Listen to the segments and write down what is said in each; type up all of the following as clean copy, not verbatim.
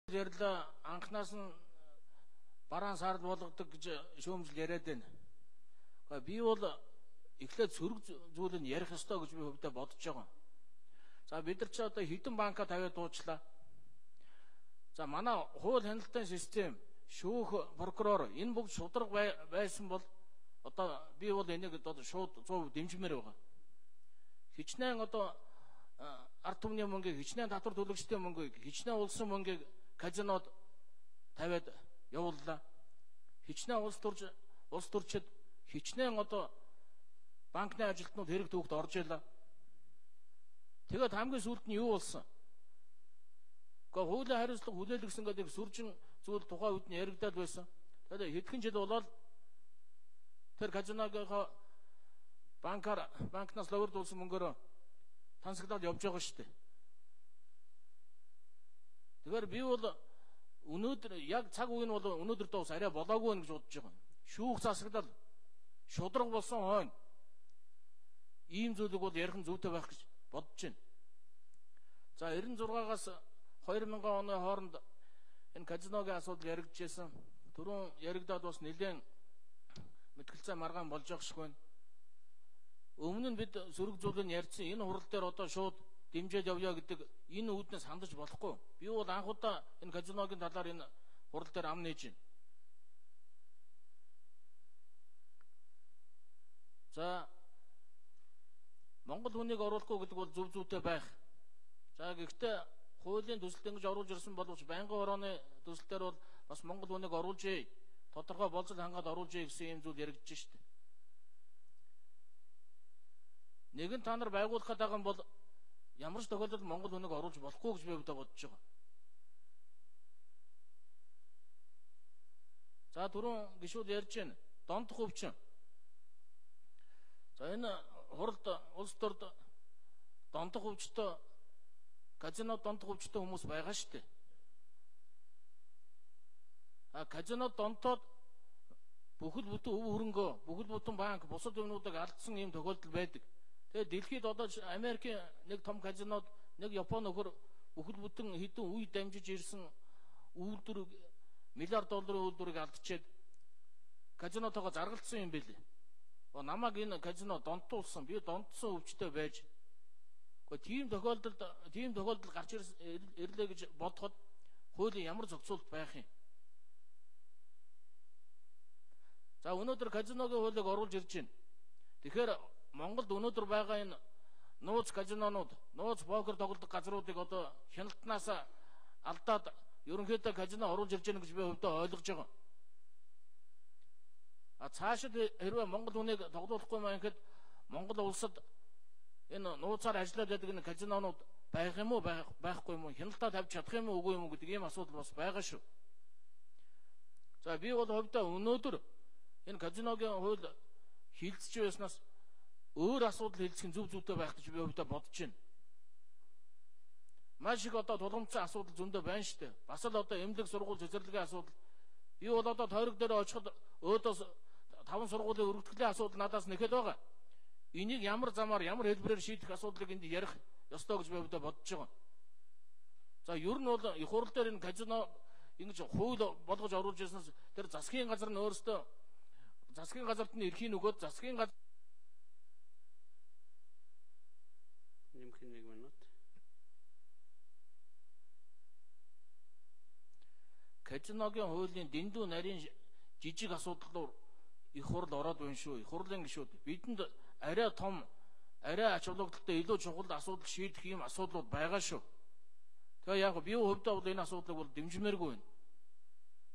Ярьлаа анхнаас нь бараан сард болгодог гэж шүүмжил яриад байна. Би бол эхлээд сөрөг зүйлийг ярих ёстой гэж би хувьдаа бодож байгаа. За бид нар ч одоо хэдэн банка тавиад дуучлаа. За манай хууль хяналтын систем, шүүх, прокурор энэ бүгд шударга байсан бол одоо би бол энийг одоо шууд 100% дэмжмээр байгаа. Хичнээн одоо ард түмний мөнгийг, хичнээн татвар төлөгчдийн мөнгийг, хичнээн улсын мөнгийг казинод тавиад явууллаа. Хичнээн улс төрчид хичнээн одоо банкны ажилтнууд хэрэг түүхт орж ялаа. Тэгээд хамгийн сүүлд нь юу болсон? Гэхдээ хуулийн хариуцлага хүлээлгэсэн гэдэг сүржин зүйл тухайн үед нь яригдаад байсан. Тэгээд хэдхэн жил болоод тэр казиногийнхоо банкнаас ловердуулсан мөнгөөр тансаглаад явж байгаа шүү дээ. Тэгэхээр би бол өнөөдөр яг цаг үе нь бол өнөөдөр доос арай болоогүй гэж бодож байгаа. Шүүх засагдал шудраг болсон хойно ийм зүйлийг бол ярих нь зүйтэй байх гэж бодож байна. За 96-аас 2000 оны хооронд энэ казиногийн асуудал яригдчихсэн. Түрүүн яригдаад бас нэлээд мэтгэлцээ маргаан болж байгаа шиг байна. Өмнө нь бид сөрөг зүйлийг ярьсан. Энэ хурал дээр одоо шууд дэмжиж явъя гэдэг энэ үүднээс хандаж болохгүй. Би бол анх удаа энэ казиногийн талаар энэ хурал дээр ам нээж байна. За Монгол хүнийг оруулахгүй гэдэг бол зөв зүйтэй байх. За гэхдээ хуулийн төсөлд ингэж оруулж ирсэн боловч байнгын хорооны төсөлтөөр бол бас Монгол хүнийг оруулж ий. Тодорхой болцол хангаад оруулж ий гэсэн юм зүйл яригдж штэ. Нэгэн та нар байгуулах гэдэг юм бол ямар ч тохиолдолд Монгол хүнийг оруулж болохгүй гэж би бодож байгаа. За түрүүн гишүүд ярьж байна. Донтох өвчин. За энэ хуралд улс төрд донтох өвчтөй казинод донтох өвчтөй хүмүүс байгаа шүү дээ. Казинод донтоод бүхэл бүтэн өв хөрөнгөө, бүхэл бүтэн банк, бусад юмнуудыг алдсан ийм тохиолдол байдаг. Тэгээд дэлхийд одоо Америкийн нэг том казинод, нэг Японы нөхөр бүхэл бүтэн хэдэн үе дамжиж ирсэн үйлдвэрийг миллиард долларын үйлдвэрийг алдчихээд казинотойгоо заргалцсан юм билээ. Намайг энэ казино донтуулсан, би донтсон өвчтөй байж. Тийм тохиолдол гарч ирлээ гэж бодоход хуулийн ямар зохицуулт байх юм? За өнөөдөр казиногийн хуулийг оруулж ирж байна. Тэгэхээр Монголд өнөөдөр байгаа энэ нууц казинонууд, нууц покер тоглодог газруудыг одоо хяналтнаас алдаад ерөнхийдөө казино оруулж ирж байна гэж би хувьдаа ойлгож байгаа. Цаашид хэрвээ Монгол хүнийг тоглоулахгүй маань гэхэд Монгол улсад энэ нууцаар ажиллаад байдаг энэ казинонууд байх юм уу, байхгүй юм уу, хяналтаа тавьж чадах юм уу, үгүй юм уу гэдэг ийм асуудал бас байгаа шүү. За би бол хувьдаа өнөөдөр энэ казиногийн хууль хилцэж байснаас өөр асуудал хилцэх нь зөв зүйтэй байх гэж би хувьдаа бодож байна. Маш их одоо тулгымцсан асуудал зөндөө байна шүү дээ. Бас л одоо эмнэлэг сургууль цэцэрлэгийн асуудал. Би бол одоо тойрог дээр очиход өөдөөс 5 сургуулийн өргөтгөлийн асуудал надаас нэхэд байгаа. Энийг ямар замаар, ямар хэлбэрээр шийдэх асуудлыг энд ярих ёстой гэж би хувьдаа бодож байгаа. За ер нь бол их хурал дээр энэ казино ингэж хууль болгож оруулж ирсэнээс тэр засгийн газар нь өөрөөсөө засгийн газарт нь эрхийн өгөөд засгийн газар нэмэх 1 минут. Казиногийн хуулийн дэндүү нарийн жижиг асуудал их хурл ороод байна шүү. Их хурлын гишүүд бидэнд арай том, арай ач холбогдолтой илүү чухал асуудал шийдэх юм асуудлууд байгаа шүү. Тэгээ яг би хувьдаа бол энэ асуудлыг бол дэмжмээргүй байна.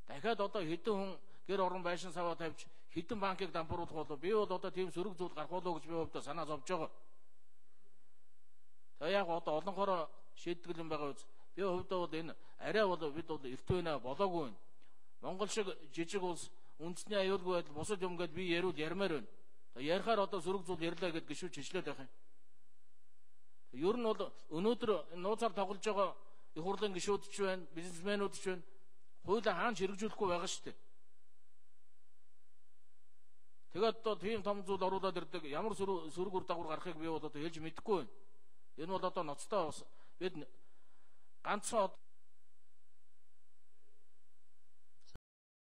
Дахиад одоо хэдэн хүн гэр орон байшин саваа тавьж хэдэн банкыг дампууруулах болов би бол одоо тийм сөрөг зүйл гарах болов гэж би хувьдаа санаа зовж байгаа. Тэгээ яг одоо олонхороо шийддэг юм байгаа үз. Би хувьдаа бол энэ арай бол бид бол эрт байна болоогүй байна. Монгол шиг жижиг улс үндэсний аюулгүй байдал бусад юм гээд би ярил ярмаар байна. Ярихаар одоо сөрөг зүйл ярьлаа гэд гişүүд чиглээд байх юм. Ер нь бол өнөөдөр нууцаар тоглож байгаа их хурлын гишүүд ч байна, бизнесмэнүүд ч байна. Хуулиа хаана хэрэгжүүлэхгүй байгаа шүү дээ. Тэгээд одоо тийм том зүйл оруулаад ирдэг ямар сөрөг үр дагавар гарахыг би бол одоо хэлж мэдэхгүй байна. Энэ бол одоо ноцтой бид ганцхан